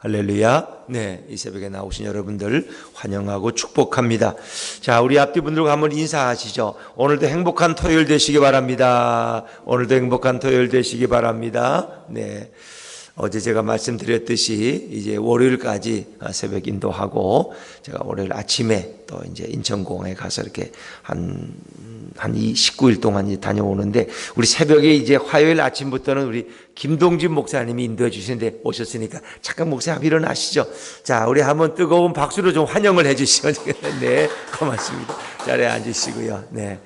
할렐루야. 네, 이 새벽에 나오신 여러분들 환영하고 축복합니다. 자, 우리 앞뒤 분들과 한번 인사하시죠. 오늘도 행복한 토요일 되시기 바랍니다. 오늘도 행복한 토요일 되시기 바랍니다. 네. 어제 제가 말씀드렸듯이 이제 월요일까지 새벽 인도하고 제가 월요일 아침에 또 이제 인천공항에 가서 이렇게 한 19일 동안 다녀오는데, 우리 새벽에 이제 화요일 아침부터는 우리 김동진 목사님이 인도해 주시는데 오셨으니까 잠깐 목사님 일어나시죠. 자, 우리 한번 뜨거운 박수로 좀 환영을 해 주시죠. 네, 고맙습니다. 자리에 앉으시고요. 네,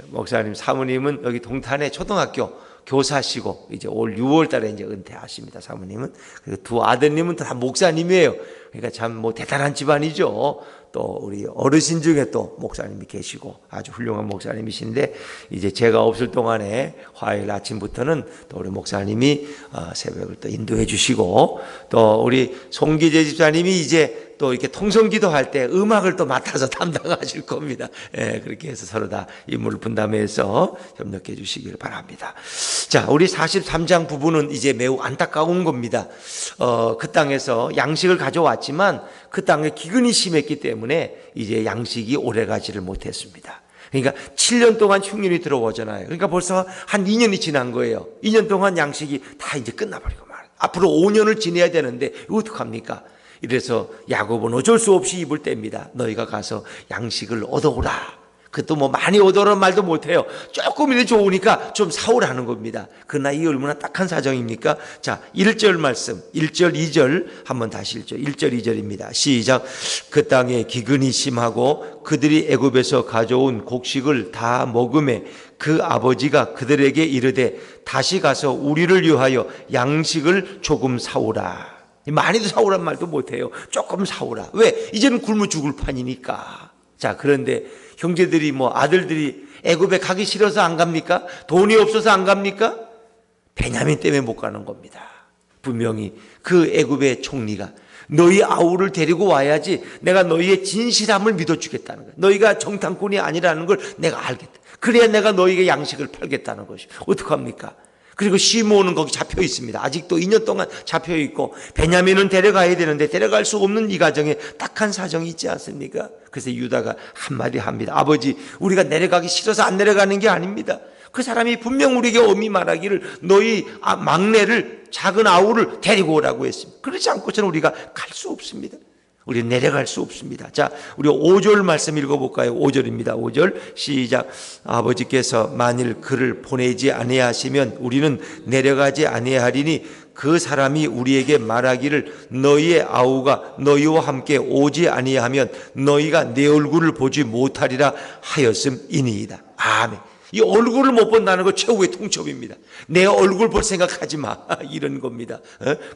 목사님 사모님은 여기 동탄에 초등학교 교사시고 이제 올 6월 달에 이제 은퇴하십니다. 사모님은. 그리고 두 아드님은 다 목사님이에요. 그러니까 참 뭐 대단한 집안이죠. 또 우리 어르신 중에 또 목사님이 계시고 아주 훌륭한 목사님이신데, 이제 제가 없을 동안에 화요일 아침부터는 또 우리 목사님이 새벽을 또 인도해 주시고, 또 우리 송기재 집사님이 이제 또 이렇게 통성기도 할 때 음악을 또 맡아서 담당하실 겁니다. 예, 그렇게 해서 서로 다 임무를 분담해서 협력해 주시길 바랍니다. 자, 우리 43장 부부는 이제 매우 안타까운 겁니다. 그 땅에서 양식을 가져왔지만 그 땅에 기근이 심했기 때문에 이제 양식이 오래가지를 못했습니다. 그러니까 7년 동안 흉년이 들어오잖아요. 그러니까 벌써 한 2년이 지난 거예요. 2년 동안 양식이 다 이제 끝나버리고 말이에요. 앞으로 5년을 지내야 되는데 이거 어떡합니까? 이래서 야곱은 어쩔 수 없이 입을 뗍니다. 너희가 가서 양식을 얻어오라. 그것도 뭐 많이 얻어오라는 말도 못해요. 조금이라도 좋으니까 좀 사오라는 겁니다. 그러나 이 얼마나 딱한 사정입니까? 자, 1절 말씀, 1절 2절 한번 다시 1절 2절입니다. 시작. 그 땅에 기근이 심하고 그들이 애굽에서 가져온 곡식을 다 먹음에 그 아버지가 그들에게 이르되 다시 가서 우리를 위하여 양식을 조금 사오라. 많이도 사오란 말도 못해요. 조금 사오라. 왜? 이제는 굶어 죽을 판이니까. 자, 그런데 형제들이 아들들이 애굽에 가기 싫어서 안 갑니까? 돈이 없어서 안 갑니까? 베냐민 때문에 못 가는 겁니다. 분명히 그 애굽의 총리가 너희 아우를 데리고 와야지 내가 너희의 진실함을 믿어주겠다는 거야. 너희가 정탐꾼이 아니라는 걸 내가 알겠다. 그래야 내가 너희에게 양식을 팔겠다는 것이. 어떡합니까? 그리고 시므온은 거기 잡혀 있습니다. 아직도 2년 동안 잡혀 있고, 베냐민은 데려가야 되는데 데려갈 수 없는 이 가정에 딱한 사정이 있지 않습니까? 그래서 유다가 한마디 합니다. 아버지, 우리가 내려가기 싫어서 안 내려가는 게 아닙니다. 그 사람이 분명 우리에게 엄히 말하기를 너희 막내를, 작은 아우를 데리고 오라고 했습니다. 그렇지 않고서는 우리가 갈 수 없습니다. 우리는 내려갈 수 없습니다. 자, 우리 5절 말씀 읽어볼까요? 5절입니다. 5절 시작. 아버지께서 만일 그를 보내지 아니하시면 우리는 내려가지 아니하리니 그 사람이 우리에게 말하기를 너희의 아우가 너희와 함께 오지 아니하면 너희가 내 얼굴을 보지 못하리라 하였음이니이다. 아멘. 이 얼굴을 못 본다는 거 최후의 통첩입니다. 내 얼굴 볼 생각하지 마. 이런 겁니다.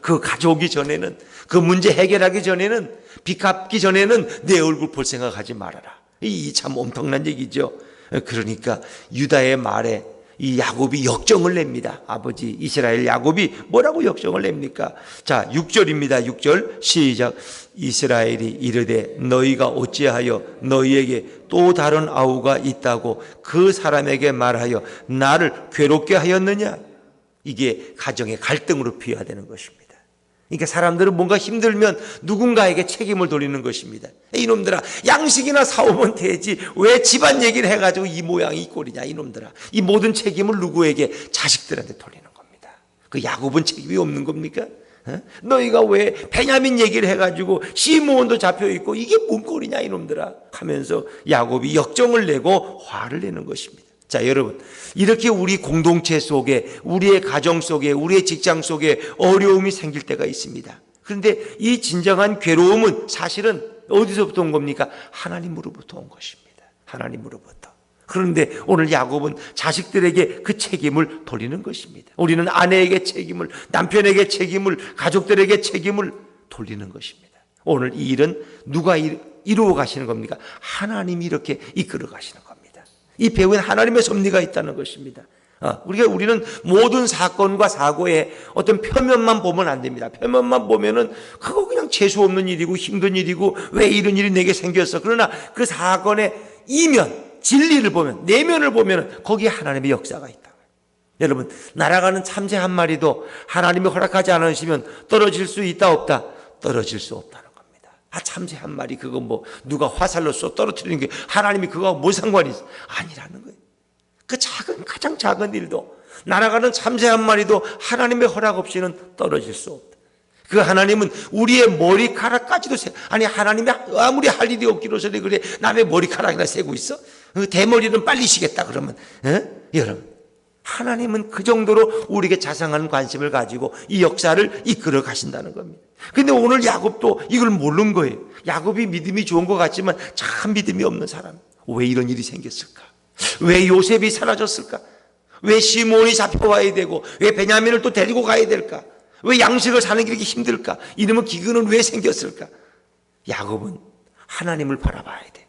그 가져오기 전에는, 그 문제 해결하기 전에는, 빚 갚기 전에는 내 얼굴 볼 생각하지 말아라. 이 참 엄청난 얘기죠. 그러니까 유다의 말에 이 야곱이 역정을 냅니다. 아버지 이스라엘 야곱이 뭐라고 역정을 냅니까? 자, 6절입니다. 6절 시작. 이스라엘이 이르되 너희가 어찌하여 너희에게 또 다른 아우가 있다고 그 사람에게 말하여 나를 괴롭게 하였느냐? 이게 가정의 갈등으로 비화되는 것입니다. 그러니까 사람들은 뭔가 힘들면 누군가에게 책임을 돌리는 것입니다. 이놈들아, 양식이나 사오면 되지 왜 집안 얘기를 해가지고 이 모양이 이 꼴이냐. 이놈들아, 이 모든 책임을 누구에게? 자식들한테 돌리는 겁니다. 그 야곱은 책임이 없는 겁니까? 너희가 왜 베냐민 얘기를 해가지고 시므온도 잡혀있고 이게 뭔 꼴이냐 이놈들아 하면서 야곱이 역정을 내고 화를 내는 것입니다. 자, 여러분, 이렇게 우리 공동체 속에, 우리의 가정 속에, 우리의 직장 속에 어려움이 생길 때가 있습니다. 그런데 이 진정한 괴로움은 사실은 어디서부터 온 겁니까? 하나님으로부터 온 것입니다. 하나님으로부터. 그런데 오늘 야곱은 자식들에게 그 책임을 돌리는 것입니다. 우리는 아내에게 책임을, 남편에게 책임을, 가족들에게 책임을 돌리는 것입니다. 오늘 이 일은 누가 이루어 가시는 겁니까? 하나님이 이렇게 이끌어 가시는 겁니다. 이 배후엔 하나님의 섭리가 있다는 것입니다. 우리는 모든 사건과 사고의 어떤 표면만 보면 안 됩니다. 표면만 보면은 그거 그냥 재수 없는 일이고 힘든 일이고 왜 이런 일이 내게 생겼어. 그러나 그 사건의 이면, 진리를 보면, 내면을 보면 거기에 하나님의 역사가 있다. 여러분, 날아가는 참새 한 마리도 하나님이 허락하지 않으시면 떨어질 수 있다 없다? 떨어질 수 없다는 겁니다. 참새 한 마리 그거 뭐 누가 화살로 쏘 떨어뜨리는 게 하나님이 그거하고 뭐 상관이 있어? 아니라는 거예요. 그 가장 작은 일도, 날아가는 참새 한 마리도 하나님의 허락 없이는 떨어질 수 없다. 그 하나님은 우리의 머리카락까지도 하나님이 아무리 할 일이 없기로서는 그래 남의 머리카락이나 세고 있어? 대머리는 빨리 시겠다 그러면 여러분, 하나님은 그 정도로 우리에게 자상한 관심을 가지고 이 역사를 이끌어 가신다는 겁니다. 근데 오늘 야곱도 이걸 모르는 거예요. 야곱이 믿음이 좋은 것 같지만 참 믿음이 없는 사람. 왜 이런 일이 생겼을까? 왜 요셉이 사라졌을까? 왜 시몬이 잡혀와야 되고 왜 베냐민을 또 데리고 가야 될까? 왜 양식을 사는 게 이렇게 힘들까? 이러면 기근은 왜 생겼을까? 야곱은 하나님을 바라봐야 돼.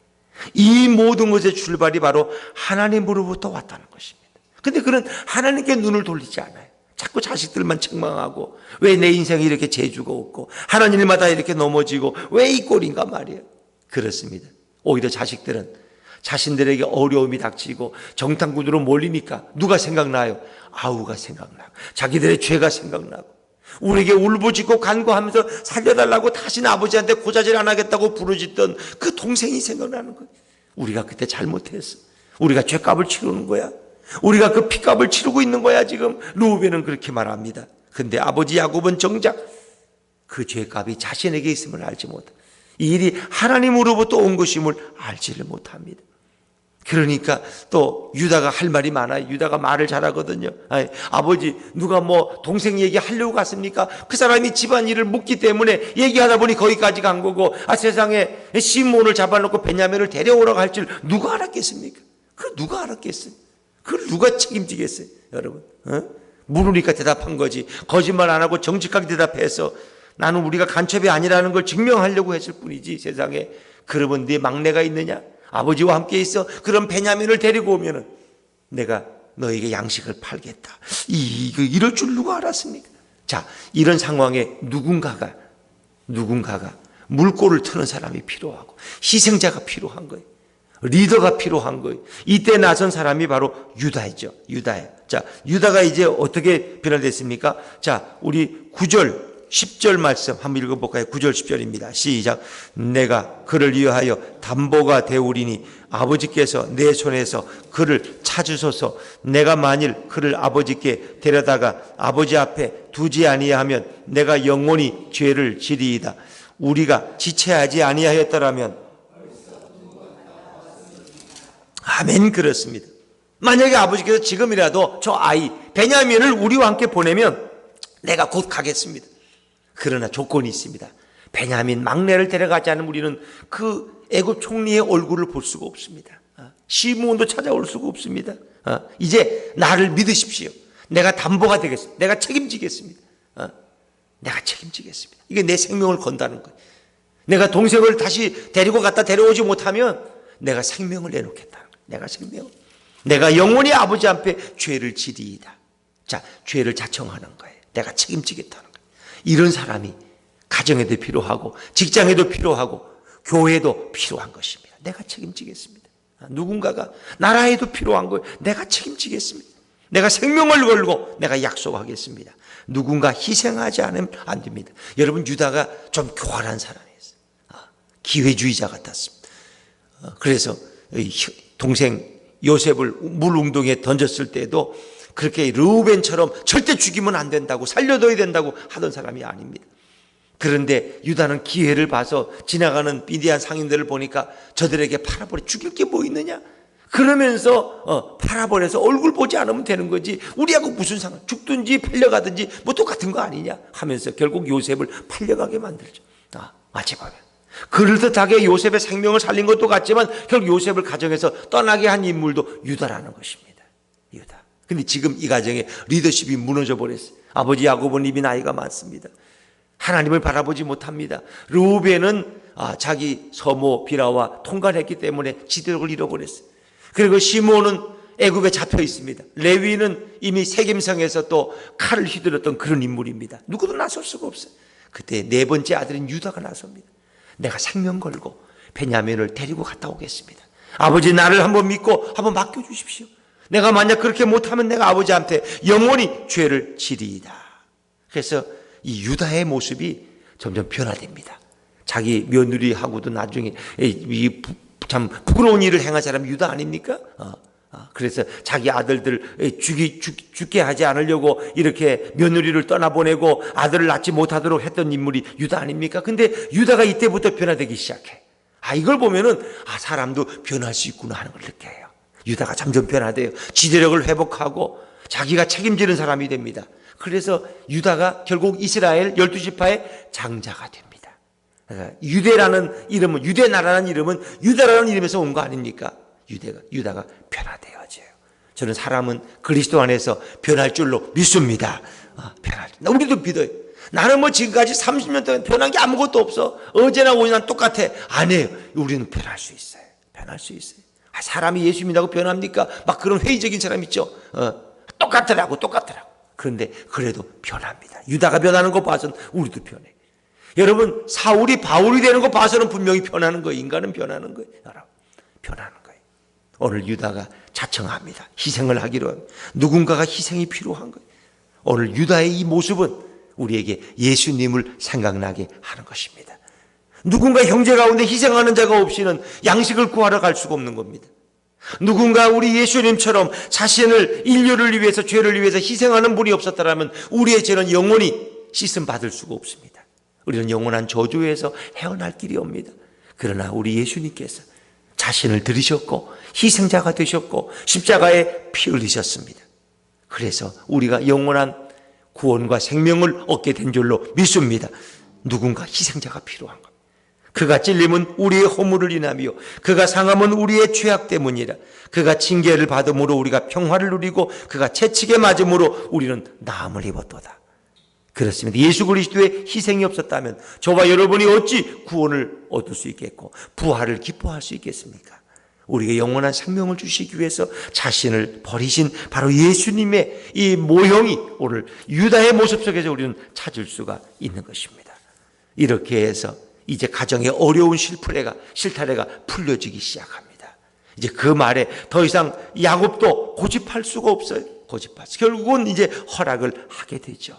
이 모든 것의 출발이 바로 하나님으로부터 왔다는 것입니다. 근데 그는 하나님께 눈을 돌리지 않아요. 자꾸 자식들만 책망하고 왜 내 인생이 이렇게 재주가 없고 하나님 일마다 이렇게 넘어지고 왜 이 꼴인가 말이에요. 그렇습니다. 오히려 자식들은 자신들에게 어려움이 닥치고 정탐꾼으로 몰리니까 누가 생각나요? 아우가 생각나고 자기들의 죄가 생각나고 우리에게 울부짖고 간구하면서 살려달라고 다시는 아버지한테 고자질 안 하겠다고 부르짖던 그 동생이 생각나는 거예요. 우리가 그때 잘못했어. 우리가 죄값을 치르는 거야. 우리가 그 피값을 치르고 있는 거야 지금. 르우벤은 그렇게 말합니다. 근데 아버지 야곱은 정작 그 죄값이 자신에게 있음을 알지 못합니다. 이 일이 하나님으로부터 온 것임을 알지를 못합니다. 그러니까 또 유다가 할 말이 많아요. 유다가 말을 잘하거든요. 아버지 누가 뭐 동생 얘기하려고 갔습니까? 그 사람이 집안일을 묻기 때문에 얘기하다 보니 거기까지 간 거고 세상에 시몬을 잡아놓고 베냐민을 데려오라고 할 줄 누가 알았겠습니까? 그걸 누가 알았겠어요? 그걸 누가 책임지겠어요? 여러분 물으니까 대답한 거지. 거짓말 안 하고 정직하게 대답해서 나는 우리가 간첩이 아니라는 걸 증명하려고 했을 뿐이지 세상에. 그러면 네 막내가 있느냐? 아버지와 함께 있어. 그럼 베냐민을 데리고 오면은 내가 너에게 양식을 팔겠다. 이럴 줄 누가 알았습니까? 자, 이런 상황에 누군가가 물꼬를 트는 사람이 필요하고 희생자가 필요한 거예요. 리더가 필요한 거예요. 이때 나선 사람이 바로 유다이죠. 유다예요. 자, 유다가 이제 어떻게 변화됐습니까? 자, 우리 9절 10절 말씀 한번 읽어볼까요? 9절 10절입니다. 시작. 내가 그를 위하여 담보가 되우리니 아버지께서 내 손에서 그를 찾으소서. 내가 만일 그를 아버지께 데려다가 아버지 앞에 두지 아니하면 내가 영원히 죄를 지리이다. 우리가 지체하지 아니하였더라면 아멘. 그렇습니다. 만약에 아버지께서 지금이라도 저 아이 베냐민을 우리와 함께 보내면 내가 곧 가겠습니다. 그러나 조건이 있습니다. 베냐민 막내를 데려가지 않으면 우리는 그 애굽 총리의 얼굴을 볼 수가 없습니다. 시므온도 찾아올 수가 없습니다. 이제 나를 믿으십시오. 내가 담보가 되겠습니다. 내가 책임지겠습니다. 내가 책임지겠습니다. 이게 내 생명을 건다는 거예요. 내가 동생을 다시 데리고 갔다 데려오지 못하면 내가 생명을 내놓겠다는 거예요. 내가 영원히 아버지 앞에 죄를 지리이다. 자, 죄를 자청하는 거예요. 내가 책임지겠다는 거예요. 이런 사람이 가정에도 필요하고 직장에도 필요하고 교회에도 필요한 것입니다. 내가 책임지겠습니다. 누군가가 나라에도 필요한 거예요. 내가 책임지겠습니다. 내가 생명을 걸고 내가 약속하겠습니다. 누군가 희생하지 않으면 안 됩니다. 여러분, 유다가 좀 교활한 사람이었어요. 기회주의자 같았습니다. 그래서 동생 요셉을 물웅덩이에 던졌을 때도 그렇게 르우벤처럼 절대 죽이면 안 된다고 살려둬야 된다고 하던 사람이 아닙니다. 그런데 유다는 기회를 봐서 지나가는 미디안 상인들을 보니까 저들에게 팔아버려 죽일 게 뭐 있느냐? 그러면서 팔아버려서 얼굴 보지 않으면 되는 거지 우리하고 무슨 상관, 죽든지 팔려가든지 뭐 똑같은 거 아니냐 하면서 결국 요셉을 팔려가게 만들죠. 마치 보면 그럴듯하게 요셉의 생명을 살린 것도 같지만 결국 요셉을 가정에서 떠나게 한 인물도 유다라는 것입니다. 유다. 근데 지금 이 가정에 리더십이 무너져 버렸어요. 아버지 야곱은 이미 나이가 많습니다. 하나님을 바라보지 못합니다. 르우벤은 자기 서모 비라와 통관했기 때문에 지도력을 잃어버렸어요. 그리고 시몬은 애굽에 잡혀 있습니다. 레위는 이미 세겜성에서 또 칼을 휘두르던 그런 인물입니다. 누구도 나설 수가 없어요. 그때 네 번째 아들인 유다가 나섭니다. 내가 생명 걸고 베냐민을 데리고 갔다 오겠습니다. 아버지 나를 한번 믿고 한번 맡겨주십시오. 내가 만약 그렇게 못하면 내가 아버지한테 영원히 죄를 지리이다. 그래서 이 유다의 모습이 점점 변화됩니다. 자기 며느리하고도 나중에 참 부끄러운 일을 행한 사람이 유다 아닙니까? 그래서 자기 아들들 죽게 하지 않으려고 이렇게 며느리를 떠나보내고 아들을 낳지 못하도록 했던 인물이 유다 아닙니까? 근데 유다가 이때부터 변화되기 시작해. 이걸 보면은 사람도 변할 수 있구나 하는 걸 느껴요. 유다가 점점 변화돼요. 지도력을 회복하고 자기가 책임지는 사람이 됩니다. 그래서 유다가 결국 이스라엘 12지파의 장자가 됩니다. 유대라는 이름은, 유대나라라는 이름은 유다라는 이름에서 온 거 아닙니까? 유다가 변화되어져요. 저는 사람은 그리스도 안에서 변할 줄로 믿습니다. 우리도 믿어요. 나는 지금까지 30년 동안 변한 게 아무것도 없어. 어제나 오늘나 똑같아. 아니에요. 우리는 변할 수 있어요. 변할 수 있어요. 사람이 예수 믿는다고 변합니까? 막 그런 회의적인 사람 있죠. 똑같더라고. 그런데 그래도 변합니다. 유다가 변하는 거 봐서는 우리도 변해. 여러분, 사울이 바울이 되는 거 봐서는 분명히 변하는 거예요. 인간은 변하는 거예요. 여러분, 변하는 거예요. 오늘 유다가 자청합니다. 희생을 하기로 합니다. 누군가가 희생이 필요한 거예요. 오늘 유다의 이 모습은 우리에게 예수님을 생각나게 하는 것입니다. 누군가 형제 가운데 희생하는 자가 없이는 양식을 구하러 갈 수가 없는 겁니다. 누군가 우리 예수님처럼 자신을 인류를 위해서, 죄를 위해서 희생하는 분이 없었다면 우리의 죄는 영원히 씻음 받을 수가 없습니다. 우리는 영원한 저주에서 헤어날 길이 옵니다. 그러나 우리 예수님께서 자신을 들이셨고 희생자가 되셨고 십자가에 피 흘리셨습니다. 그래서 우리가 영원한 구원과 생명을 얻게 된 줄로 믿습니다. 누군가 희생자가 필요한 겁니다. 그가 찔림은 우리의 허물을 인하며 그가 상함은 우리의 죄악 때문이라. 그가 징계를 받음으로 우리가 평화를 누리고 그가 채찍에 맞음으로 우리는 나음을 입었도다. 그렇습니다. 예수 그리스도의 희생이 없었다면 저와 여러분이 어찌 구원을 얻을 수 있겠고 부활을 기뻐할 수 있겠습니까? 우리에게 영원한 생명을 주시기 위해서 자신을 버리신 바로 예수님의 이 모형이 오늘 유다의 모습 속에서 우리는 찾을 수가 있는 것입니다. 이렇게 해서 이제 가정의 어려운 실타래가 풀려지기 시작합니다. 이제 그 말에 더 이상 야곱도 고집할 수가 없어요. 결국은 이제 허락을 하게 되죠.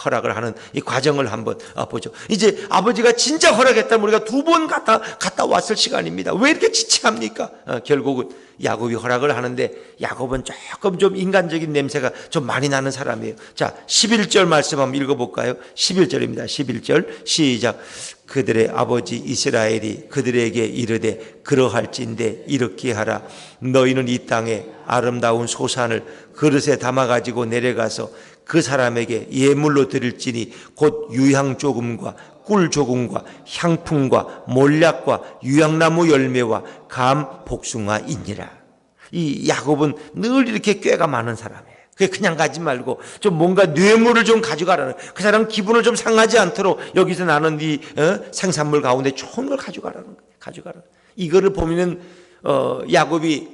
허락을 하는 이 과정을 한번 보죠. 이제 아버지가 진짜 허락했다면 우리가 2번 갔다 왔을 시간입니다. 왜 이렇게 지체합니까? 결국은 야곱이 허락을 하는데 야곱은 조금 좀 인간적인 냄새가 좀 많이 나는 사람이에요. 자, 11절 말씀 한번 읽어볼까요? 11절입니다. 11절 시작. 그들의 아버지 이스라엘이 그들에게 이르되 그러할진대 이렇게 하라. 너희는 이 땅에 아름다운 소산을 그릇에 담아가지고 내려가서 그 사람에게 예물로 드릴지니 곧 유향 조금과 꿀 조금과 향품과 몰약과 유향나무 열매와 감 복숭아이니라. 이 야곱은 늘 이렇게 꾀가 많은 사람이에요. 그냥 가지 말고 좀 뭔가 뇌물을 좀 가져가라는, 그 사람 기분을 좀 상하지 않도록 여기서 나는 이 생산물 가운데 좋은 걸 가져가라는 거예요. 이거를 보면은 야곱이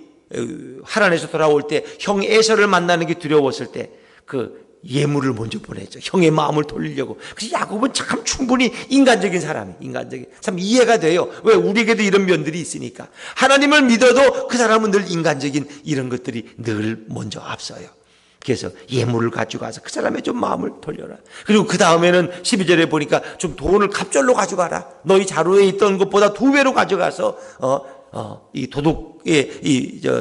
하란에서 돌아올 때 형 에서를 만나는 게 두려웠을 때 그 예물을 먼저 보내죠. 형의 마음을 돌리려고. 그래서 야곱은 참 충분히 인간적인 사람이에요. 참 이해가 돼요. 왜? 우리에게도 이런 면들이 있으니까. 하나님을 믿어도 그 사람은 늘 인간적인 이런 것들이 늘 먼저 앞서요. 그래서 예물을 가져가서 그 사람의 좀 마음을 돌려라. 그리고 그 다음에는 12절에 보니까 좀 돈을 갑절로 가져가라. 너희 자루에 있던 것보다 2배로 가져가서 이 도둑의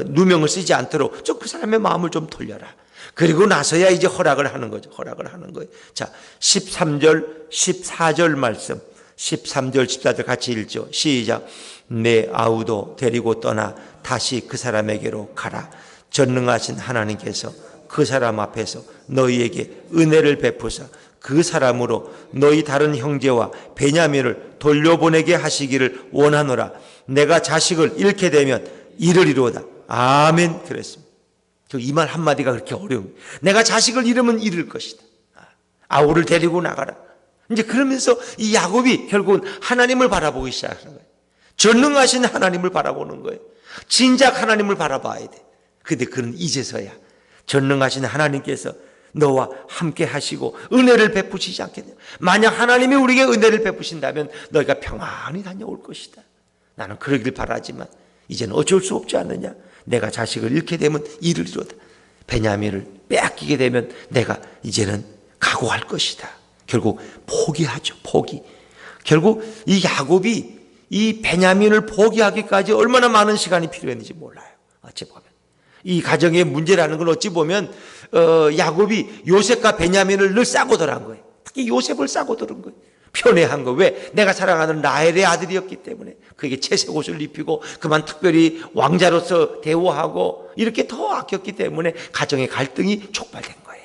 누명을 쓰지 않도록 좀 그 사람의 마음을 좀 돌려라. 그리고 나서야 이제 허락을 하는 거죠. 자, 13절, 14절 말씀. 13절, 14절 같이 읽죠. 시작. 내 아우도 데리고 떠나 다시 그 사람에게로 가라. 전능하신 하나님께서 그 사람 앞에서 너희에게 은혜를 베푸사 그 사람으로 너희 다른 형제와 베냐민을 돌려보내게 하시기를 원하노라. 내가 자식을 잃게 되면 이르리로다. 아멘. 그랬습니다. 이 말 한마디가 그렇게 어려운, 내가 자식을 잃으면 잃을 것이다. 아우를 데리고 나가라. 이제 그러면서 이 야곱이 결국은 하나님을 바라보기 시작하는 거예요. 전능하신 하나님을 바라보는 거예요. 진작 하나님을 바라봐야 돼. 근데 그는 이제서야 전능하신 하나님께서 너와 함께 하시고 은혜를 베푸시지 않겠냐. 만약 하나님이 우리에게 은혜를 베푸신다면 너희가 평안히 다녀올 것이다. 나는 그러길 바라지만 이제는 어쩔 수 없지 않느냐. 내가 자식을 잃게 되면 이르리로다. 베냐민을 빼앗기게 되면 내가 이제는 각오할 것이다. 결국 포기하죠. 포기. 결국 이 야곱이 이 베냐민을 포기하기까지 얼마나 많은 시간이 필요했는지 몰라요. 어찌 보면 이 가정의 문제라는 건 어찌 보면 야곱이 요셉과 베냐민을 늘 싸고 들어간 거예요. 특히 요셉을 싸고 들은 거예요. 편애한 거. 왜? 내가 사랑하는 라헬의 아들이었기 때문에 그에게 채색 옷을 입히고 그만 특별히 왕자로서 대우하고 이렇게 더 아꼈기 때문에 가정의 갈등이 촉발된 거예요.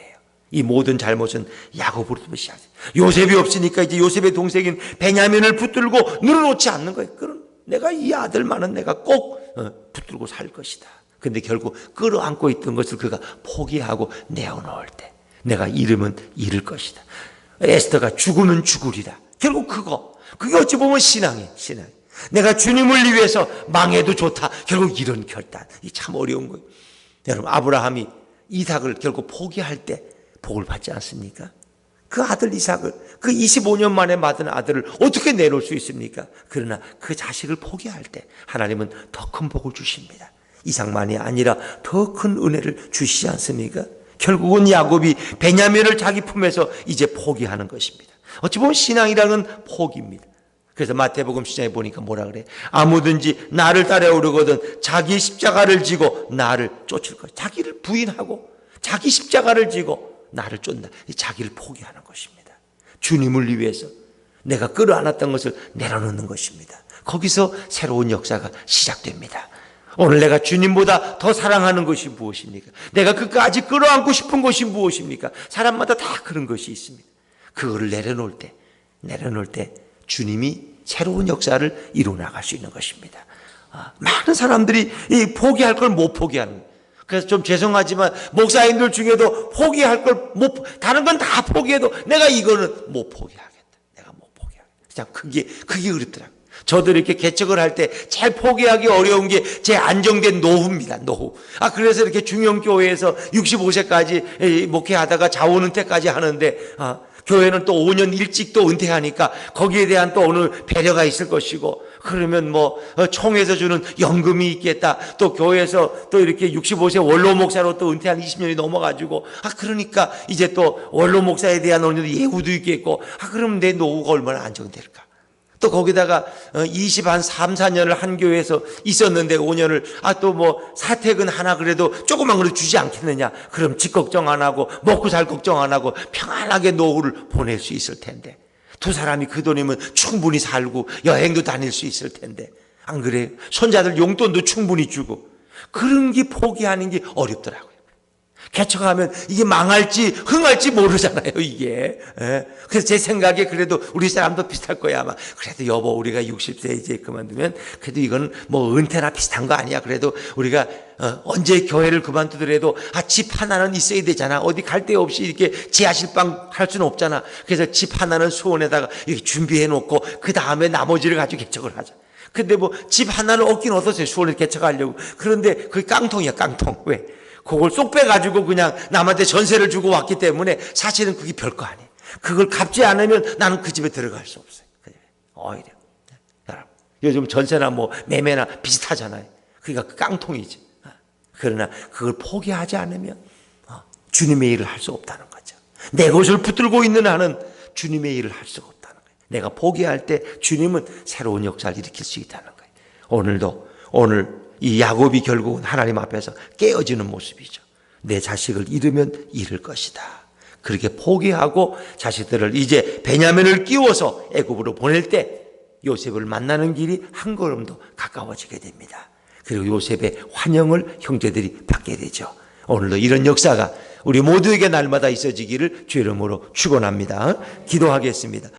이 모든 잘못은 야곱으로부터 시작돼요. 요셉이 없으니까 이제 요셉의 동생인 베냐민을 붙들고 늘어놓지 않는 거예요. 그럼 내가 이 아들만은 내가 꼭 붙들고 살 것이다. 근데 결국 끌어안고 있던 것을 그가 포기하고 내어놓을 때 내가 잃으면 잃을 것이다. 에스더가 죽으면 죽으리라. 결국 그게 어찌 보면 신앙이에요. 신앙. 내가 주님을 위해서 망해도 좋다. 결국 이런 결단. 이 참 어려운 거예요. 여러분, 아브라함이 이삭을 결국 포기할 때 복을 받지 않습니까? 그 아들 이삭을, 그 25년 만에 받은 아들을 어떻게 내놓을 수 있습니까? 그러나 그 자식을 포기할 때 하나님은 더 큰 복을 주십니다. 이삭만이 아니라 더 큰 은혜를 주시지 않습니까? 결국은 야곱이 베냐민을 자기 품에서 이제 포기하는 것입니다. 어찌 보면 신앙이라는 포기입니다. 그래서 마태복음 10장에 보니까 뭐라 그래? 아무든지 나를 따라오려거든 자기 십자가를 지고 나를 쫓을 것. 자기를 부인하고 자기 십자가를 지고 나를 쫓는다. 자기를 포기하는 것입니다. 주님을 위해서 내가 끌어안았던 것을 내려놓는 것입니다. 거기서 새로운 역사가 시작됩니다. 오늘 내가 주님보다 더 사랑하는 것이 무엇입니까? 내가 끝까지 끌어안고 싶은 것이 무엇입니까? 사람마다 다 그런 것이 있습니다. 그거를 내려놓을 때 주님이 새로운 역사를 이루어나갈 수 있는 것입니다. 많은 사람들이 이 포기할 걸 못 포기하는 거예요. 그래서 좀 죄송하지만 목사님들 중에도 포기할 걸 다른 건 다 포기해도 내가 이거는 못 포기하겠다. 내가 못 포기하겠다. 참 그게 어렵더라고요. 저도 이렇게 개척을 할 때 잘 포기하기 어려운 게 제 안정된 노후입니다. 노후. 그래서 이렇게 중형교회에서 65세까지 목회하다가 자원은퇴까지 하는데, 교회는 또 5년 일찍 또 은퇴하니까 거기에 대한 또 어느 배려가 있을 것이고, 그러면 총에서 주는 연금이 있겠다. 또 교회에서 또 이렇게 65세 원로 목사로 또 은퇴한 20년이 넘어가지고, 그러니까 이제 또 원로 목사에 대한 어느 정도 예우도 있겠고, 그러면 내 노후가 얼마나 안정될까. 또 거기다가 3, 4년을 한 교회에서 있었는데 5년을 또 사택은 하나 그래도 조그만 걸 주지 않겠느냐. 그럼 집 걱정 안 하고 먹고 살 걱정 안 하고 평안하게 노후를 보낼 수 있을 텐데, 두 사람이 그 돈이면 충분히 살고 여행도 다닐 수 있을 텐데, 안 그래요? 손자들 용돈도 충분히 주고. 그런 게 포기하는 게 어렵더라고요. 개척하면 이게 망할지 흥할지 모르잖아요, 이게. 그래서 제 생각에 그래도 우리 사람도 비슷할 거야, 아마. 그래도 여보, 우리가 60세 이제 그만두면 그래도 이건 은퇴나 비슷한 거 아니야. 그래도 우리가 언제 교회를 그만두더라도 집 하나는 있어야 되잖아. 어디 갈 데 없이 이렇게 지하실방 할 수는 없잖아. 그래서 집 하나는 수원에다가 이렇게 준비해 놓고 그 다음에 나머지를 가지고 개척을 하자. 근데 집 하나를 얻긴 얻었어요, 수원에 개척하려고. 그런데 그게 깡통이야, 깡통. 왜? 그걸 쏙 빼가지고 그냥 남한테 전세를 주고 왔기 때문에 사실은 그게 별거 아니에요. 그걸 갚지 않으면 나는 그 집에 들어갈 수 없어요. 오히려. 여러분, 요즘 전세나 매매나 비슷하잖아요. 그러니까 깡통이지. 그러나 그걸 포기하지 않으면 주님의 일을 할 수 없다는 거죠. 내 것을 붙들고 있는 한은 주님의 일을 할 수가 없다는 거예요. 내가 포기할 때 주님은 새로운 역사를 일으킬 수 있다는 거예요. 오늘 이 야곱이 결국은 하나님 앞에서 깨어지는 모습이죠. 내 자식을 잃으면 잃을 것이다. 그렇게 포기하고 자식들을 이제 베냐민을 끼워서 애굽으로 보낼 때 요셉을 만나는 길이 한 걸음 더 가까워지게 됩니다. 그리고 요셉의 환영을 형제들이 받게 되죠. 오늘도 이런 역사가 우리 모두에게 날마다 있어지기를 주의 이름으로 축원합니다. 기도하겠습니다.